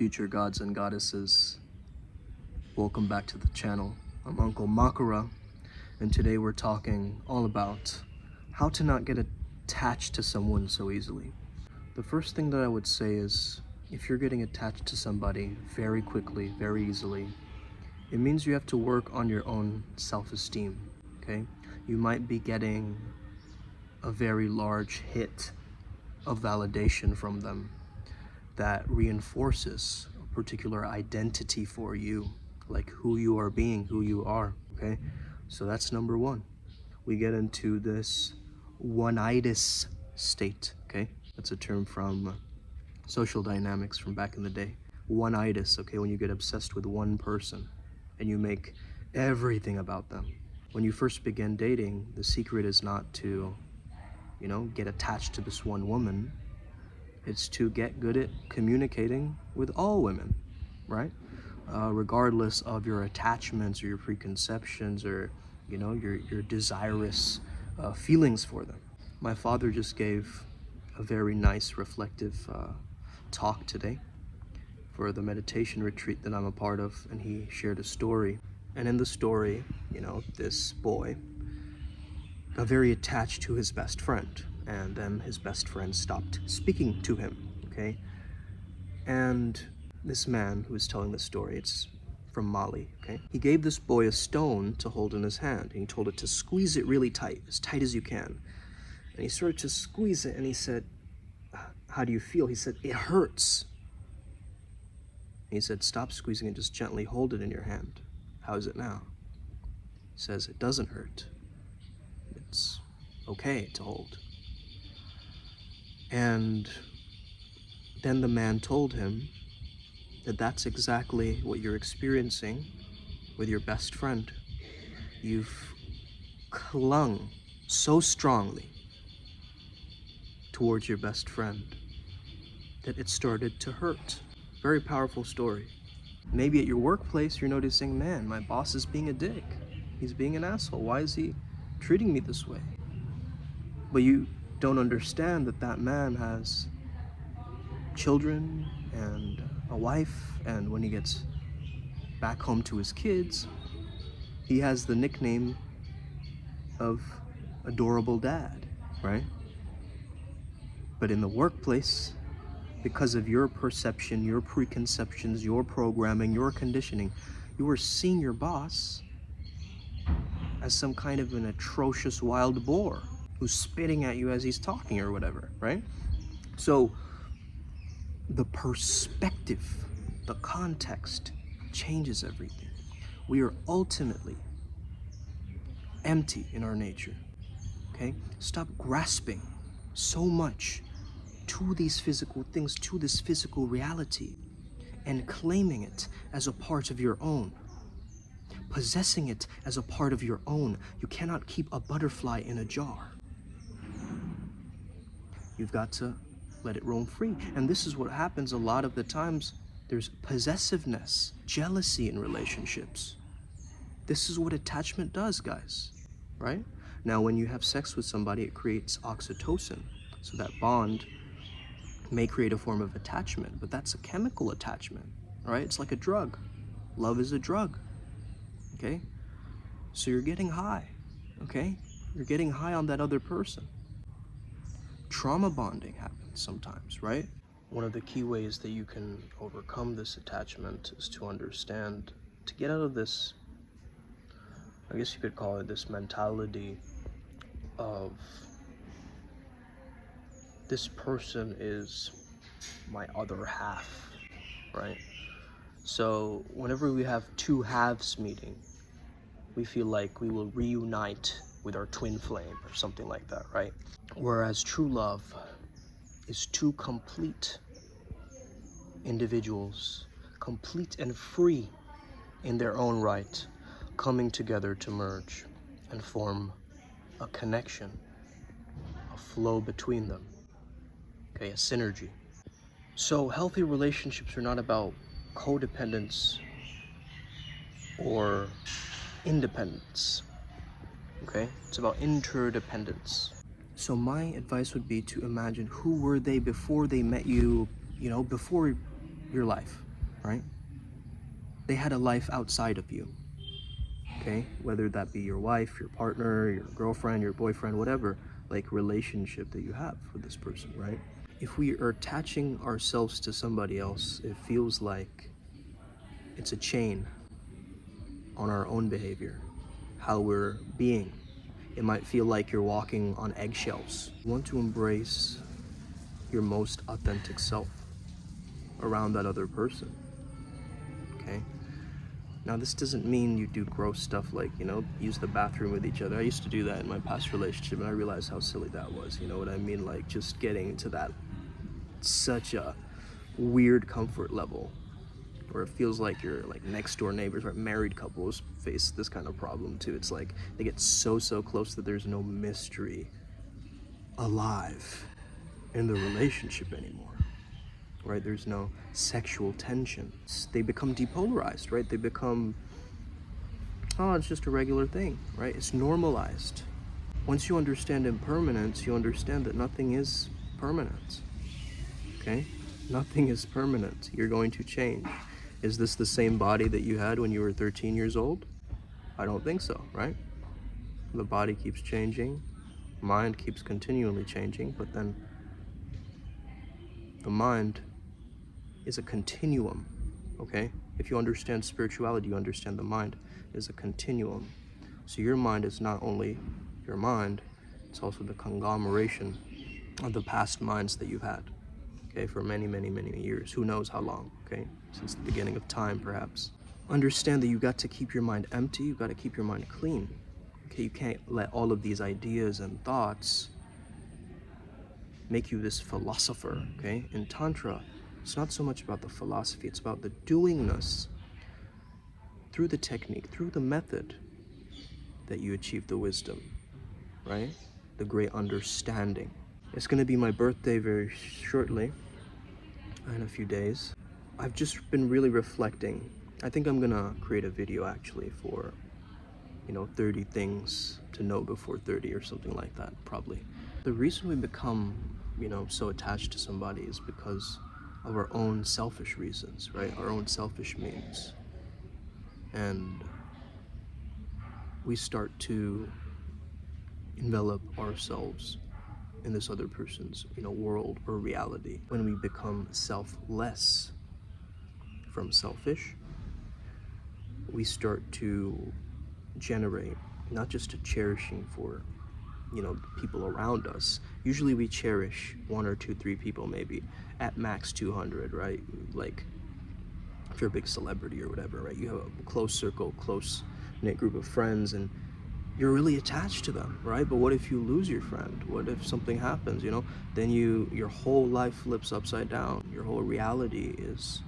future gods and goddesses. Welcome back to the channel. I'm Uncle Makara, and today we're talking all about how to not get attached to someone so easily. The first thing that I would say is, if you're getting attached to somebody very quickly, very easily, it means you have to work on your own self-esteem, okay? You might be getting a very large hit of validation from them that reinforces a particular identity for you, like who you are being, who you are, okay? So that's number one. We get into this Oneitis state, okay? That's a term from social dynamics from back in the day. Oneitis, okay, when you get obsessed with one person and you make everything about them. When you first begin dating, the secret is not to, get attached to this one woman. It's to get good at communicating with all women, right? Regardless of your attachments or your preconceptions or, your desirous feelings for them. My father just gave a very nice reflective talk today for the meditation retreat that I'm a part of, and he shared a story. And in the story, this boy got very attached to his best friend, and then his best friend stopped speaking to him, okay? And this man who was telling the story, it's from Mali, okay? He gave this boy a stone to hold in his hand, and he told it to squeeze it really tight as you can. And he started to squeeze it, and he said, "How do you feel?" He said, "It hurts." And he said, "Stop squeezing it, just gently hold it in your hand. How is it now?" He says, "It doesn't hurt. It's okay to hold." And then the man told him that that's exactly what you're experiencing with your best friend. You've clung so strongly towards your best friend that it started to hurt. Very powerful story. Maybe at your workplace, you're noticing, man, my boss is being a dick. He's being an asshole. Why is he treating me this way? But you don't understand that that man has children and a wife, and when he gets back home to his kids, he has the nickname of adorable dad, right? But in the workplace, because of your perception, your preconceptions, your programming, your conditioning, you are seeing your boss as some kind of an atrocious wild boar who's spitting at you as he's talking or whatever, right? So the perspective, the context changes everything. We are ultimately empty in our nature, okay? Stop grasping so much to these physical things, to this physical reality, and claiming it as a part of your own. Possessing it as a part of your own. You cannot keep a butterfly in a jar. You've got to let it roam free. And this is what happens a lot of the times. There's possessiveness, jealousy in relationships. This is what attachment does, guys, right? Now, when you have sex with somebody, it creates oxytocin. So that bond may create a form of attachment, but that's a chemical attachment, right? It's like a drug. Love is a drug, okay? So you're getting high, okay? You're getting high on that other person. Trauma bonding happens sometimes, right? One of the key ways that you can overcome this attachment is to understand, to get out of this, I guess you could call it this mentality of this person is my other half, right? So whenever we have two halves meeting, we feel like we will reunite with our twin flame or something like that, right? Whereas true love is two complete individuals, complete and free in their own right, coming together to merge and form a connection, a flow between them, okay, a synergy. So healthy relationships are not about codependence or independence, okay? It's about interdependence. So my advice would be to imagine who were they before they met you, before your life. right? They had a life outside of you, okay? Whether that be your wife, your partner, your girlfriend, your boyfriend, whatever, like relationship that you have with this person, right? If we are attaching ourselves to somebody else, it feels like it's a chain on our own behavior, how we're being. It might feel like you're walking on eggshells. You want to embrace your most authentic self around that other person, okay? Now, this doesn't mean you do gross stuff like, use the bathroom with each other. I used to do that in my past relationship, and I realized how silly that was, you know what I mean? Like, just getting to that such a weird comfort level where it feels like you're like next door neighbors, right? Married couples face this kind of problem too. It's like they get so close that there's no mystery alive in the relationship anymore, right? There's no sexual tension. They become depolarized, right? They become, oh, it's just a regular thing, right? It's normalized. Once you understand impermanence, you understand that nothing is permanent, okay? Nothing is permanent. You're going to change. Is this the same body that you had when you were 13 years old? I don't think so, right? The body keeps changing, mind keeps continually changing, but then the mind is a continuum, okay? If you understand spirituality, you understand the mind is a continuum. So your mind is not only your mind, it's also the conglomeration of the past minds that you've had, okay, for many years. Who knows how long, okay? Since the beginning of time, perhaps. Understand that you got to keep your mind empty, you got to keep your mind clean. Okay, you can't let all of these ideas and thoughts make you this philosopher, okay? In Tantra, it's not so much about the philosophy, it's about the doingness through the technique, through the method that you achieve the wisdom, right? The great understanding. It's going to be my birthday very shortly, in a few days. I've just been really reflecting. I think I'm going to create a video actually for 30 things to know before 30 or something like that, probably. The reason we become, so attached to somebody is because of our own selfish reasons, right? Our own selfish means. And we start to envelop ourselves in this other person's, world or reality. When we become selfless from selfish, we start to generate not just a cherishing for the people around us. Usually we cherish 1 or 2, 3 people, maybe at max 200, right? Like if you're a big celebrity or whatever, right? You have a close circle, close knit group of friends, and you're really attached to them, right? But what if you lose your friend? What if something happens, then your whole life flips upside down. Your whole reality is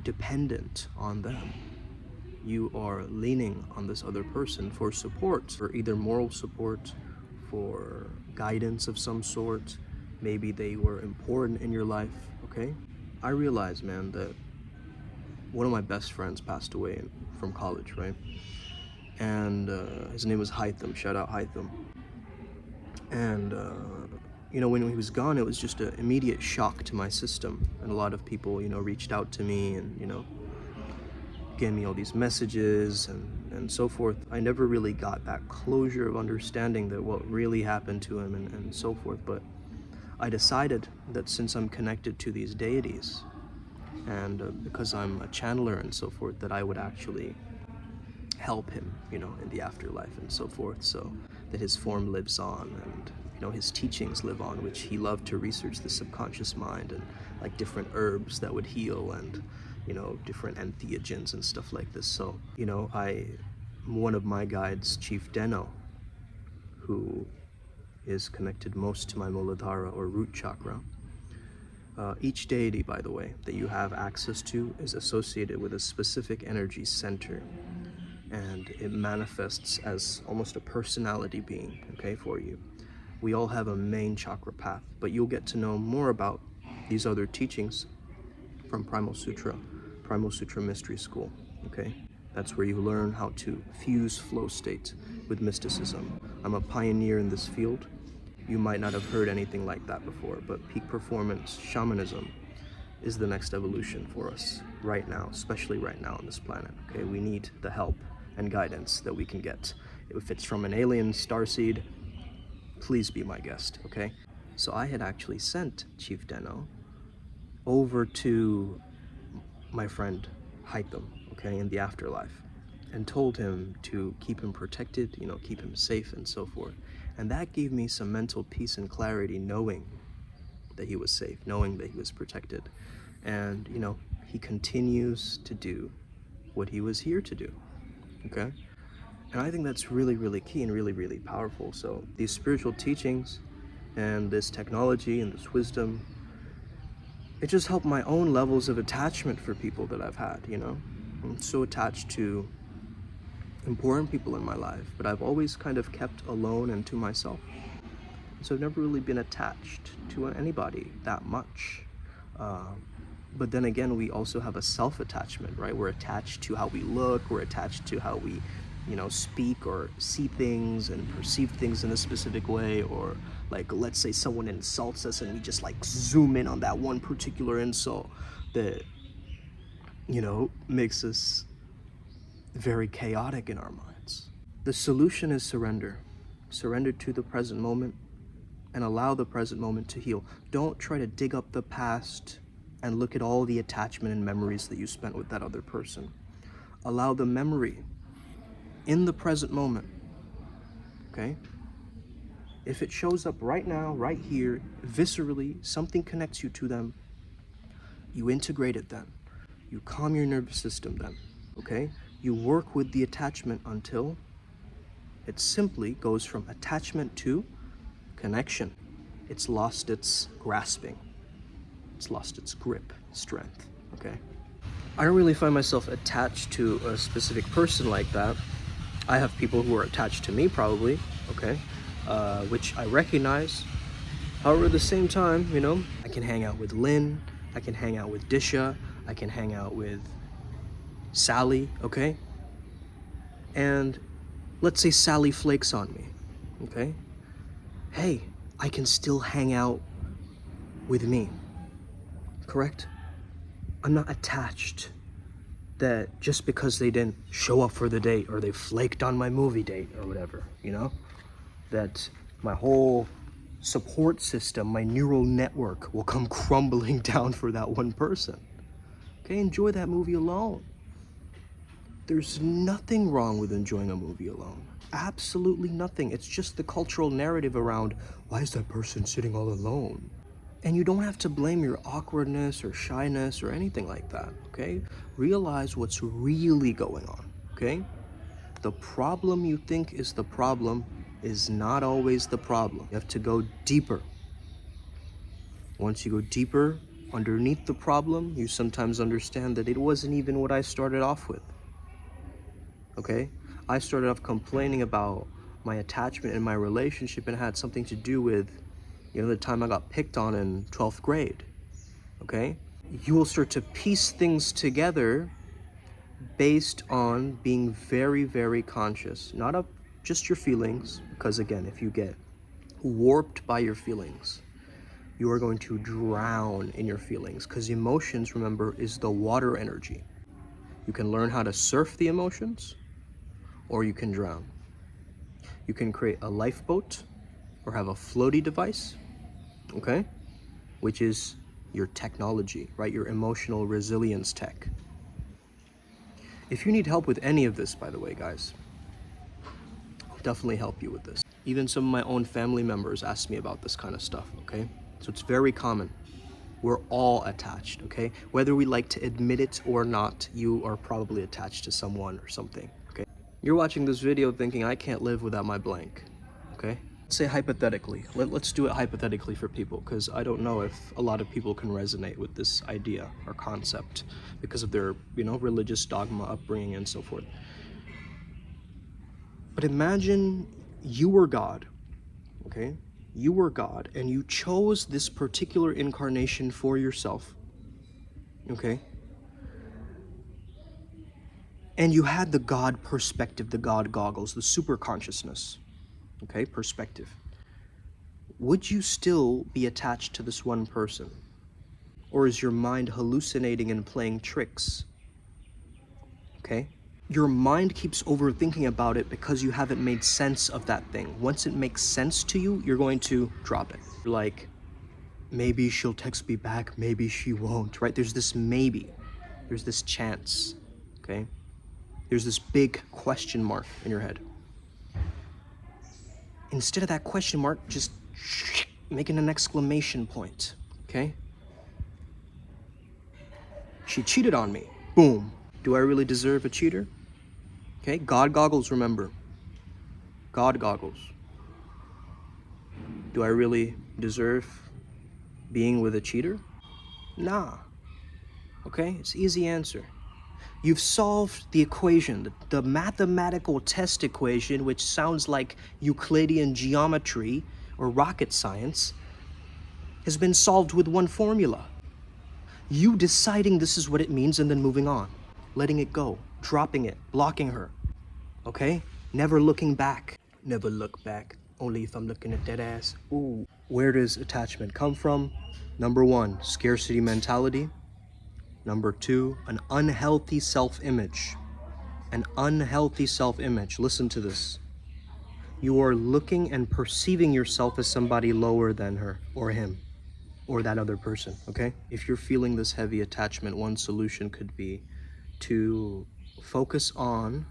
dependent on them. You are leaning on this other person for support, for either moral support, for guidance of some sort. Maybe they were important in your life, okay? I realized, man, that one of my best friends passed away from college, right? And his name was Hytham. Shout out Hytham. And when he was gone, it was just an immediate shock to my system. And a lot of people, reached out to me and, gave me all these messages and so forth. I never really got that closure of understanding that what really happened to him and so forth. But I decided that since I'm connected to these deities and because I'm a channeler and so forth, that I would actually help him, in the afterlife and so forth, so that his form lives on and, his teachings live on, which he loved to research the subconscious mind and like different herbs that would heal and, different entheogens and stuff like this. So, one of my guides, Chief Deno, who is connected most to my Muladhara or root chakra. Each deity, by the way, that you have access to is associated with a specific energy center. And it manifests as almost a personality being, okay, for you. We all have a main chakra path, but you'll get to know more about these other teachings from Primal Sutra Mystery School, okay? That's where you learn how to fuse flow state with mysticism. I'm a pioneer in this field. You might not have heard anything like that before, but peak performance shamanism is the next evolution for us right now, especially right now on this planet. Okay, we need the help and guidance that we can get. If it's from an alien starseed, please be my guest, okay? So I had actually sent Chief Deno over to my friend Hytham, okay, in the afterlife, and told him to keep him protected, you know, keep him safe and so forth. And that gave me some mental peace and clarity, knowing that he was safe, knowing that he was protected. And, you know, he continues to do what he was here to do, okay? And I think that's really, really key and really, really powerful. So these spiritual teachings and this technology and this wisdom, it just helped my own levels of attachment for people that I've had, you know? I'm so attached to important people in my life, but I've always kind of kept alone and to myself. So I've never really been attached to anybody that much. But then again, we also have a self-attachment, right? We're attached to how we look, we're attached to how we, you know, speak or see things and perceive things in a specific way, or like, let's say someone insults us and we just like zoom in on that one particular insult that, you know, makes us very chaotic in our minds. The solution is surrender. Surrender to the present moment and allow the present moment to heal. Don't try to dig up the past and look at all the attachment and memories that you spent with that other person. Allow the memory in the present moment, okay? If it shows up right now, right here, viscerally, something connects you to them, you integrate it then. You calm your nervous system then, okay? You work with the attachment until it simply goes from attachment to connection. It's lost its grasping. It's lost its grip, strength, okay? I don't really find myself attached to a specific person like that. I have people who are attached to me probably, okay? Which I recognize. However, at the same time, you know, I can hang out with Lynn, I can hang out with Disha, I can hang out with Sally, okay? And let's say Sally flakes on me, okay? Hey, I can still hang out with me, correct? I'm not attached that just because they didn't show up for the date or they flaked on my movie date or whatever, you know? That my whole support system, my neural network will come crumbling down for that one person. Okay, enjoy that movie alone. There's nothing wrong with enjoying a movie alone. Absolutely nothing. It's just the cultural narrative around, why is that person sitting all alone? And you don't have to blame your awkwardness or shyness or anything like that, okay? Realize what's really going on, okay? The problem you think is the problem is not always the problem. You have to go deeper. Once you go deeper underneath the problem, you sometimes understand that it wasn't even what I started off with, okay? I started off complaining about my attachment in my relationship, and it had something to do with, you know, the time I got picked on in 12th grade, okay? You will start to piece things together based on being very, very conscious, not of just your feelings, because again, if you get warped by your feelings, you are going to drown in your feelings, because emotions, remember, is the water energy. You can learn how to surf the emotions, or you can drown. You can create a lifeboat or have a floaty device, okay? Which is your technology, right? Your emotional resilience tech. If you need help with any of this, by the way, guys, I'll definitely help you with this. Even some of my own family members ask me about this kind of stuff, okay? So it's very common. We're all attached, okay? Whether we like to admit it or not, you are probably attached to someone or something, okay? You're watching this video thinking, I can't live without my blank, okay? Say hypothetically. Let's do it hypothetically for people, because I don't know if a lot of people can resonate with this idea or concept because of their, you know, religious dogma, upbringing, and so forth. But imagine you were God, okay? You were God, and you chose this particular incarnation for yourself, okay? And you had the God perspective, the God goggles, the super consciousness, okay, perspective. Would you still be attached to this one person? Or is your mind hallucinating and playing tricks? Okay? Your mind keeps overthinking about it because you haven't made sense of that thing. Once it makes sense to you, you're going to drop it. You're like, maybe she'll text me back, maybe she won't, right? There's this maybe, there's this chance, okay? There's this big question mark in your head. Instead of that question mark, just making an exclamation point, okay? She cheated on me, boom. Do I really deserve a cheater? Okay, God goggles, remember. God goggles. Do I really deserve being with a cheater? Nah. Okay, it's easy answer. You've solved the equation, the mathematical test equation, which sounds like Euclidean geometry or rocket science, has been solved with one formula. You deciding this is what it means and then moving on, letting it go, dropping it, blocking her, okay? Never looking back. Never look back, only if I'm looking at that ass. Ooh. Where does attachment come from? Number one, scarcity mentality. Number two, an unhealthy self-image. An unhealthy self-image. Listen to this. You are looking and perceiving yourself as somebody lower than her or him or that other person, okay? If you're feeling this heavy attachment, one solution could be to focus on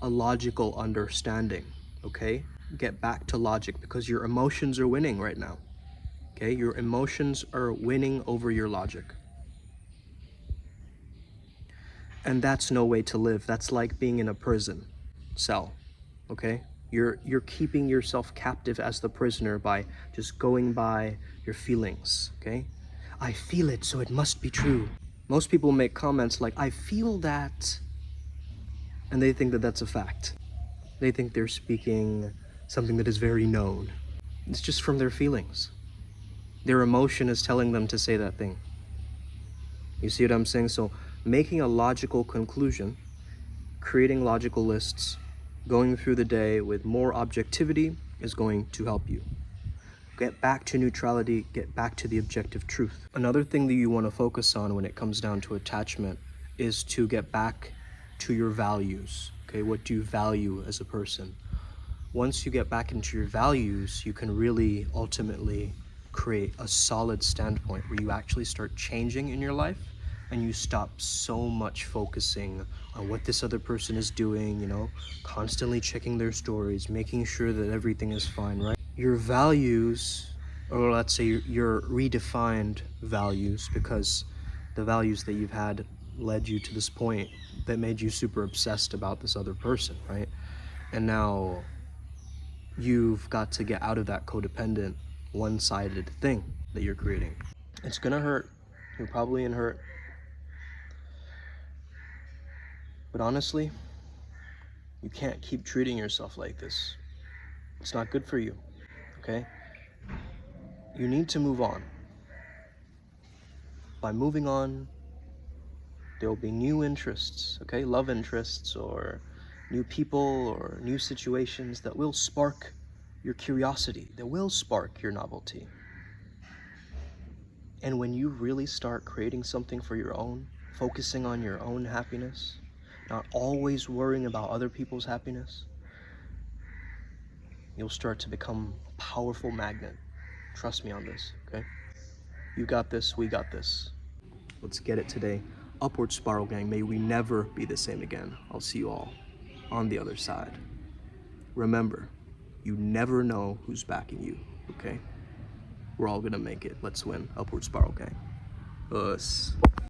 a logical understanding, okay? Get back to logic because your emotions are winning right now, okay? Your emotions are winning over your logic. And that's no way to live. That's like being in a prison cell, okay? You're keeping yourself captive as the prisoner by just going by your feelings, okay? I feel it, so it must be true. Most people make comments like, I feel that, and they think that that's a fact. They think they're speaking something that is very known. It's just from their feelings. Their emotion is telling them to say that thing. You see what I'm saying? So making a logical conclusion, creating logical lists, going through the day with more objectivity is going to help you. Get back to neutrality, get back to the objective truth. Another thing that you want to focus on when it comes down to attachment is to get back to your values. Okay, what do you value as a person? Once you get back into your values, you can really ultimately create a solid standpoint where you actually start changing in your life and you stop so much focusing on what this other person is doing, you know, constantly checking their stories, making sure that everything is fine, right? Your values, or let's say your redefined values, because the values that you've had led you to this point that made you super obsessed about this other person, right? And now you've got to get out of that codependent, one-sided thing that you're creating. It's gonna hurt. You're probably in hurt. But honestly, you can't keep treating yourself like this. It's not good for you, okay? You need to move on. By moving on, there will be new interests, okay? Love interests or new people or new situations that will spark your curiosity, that will spark your novelty. And when you really start creating something for your own, focusing on your own happiness, not always worrying about other people's happiness, you'll start to become a powerful magnet. Trust me on this, okay? You got this, we got this. Let's get it today. Upward spiral, gang. May we never be the same again. I'll see you all on the other side. Remember, you never know who's backing you, okay? We're all gonna make it. Let's win. Upward spiral, gang. Us.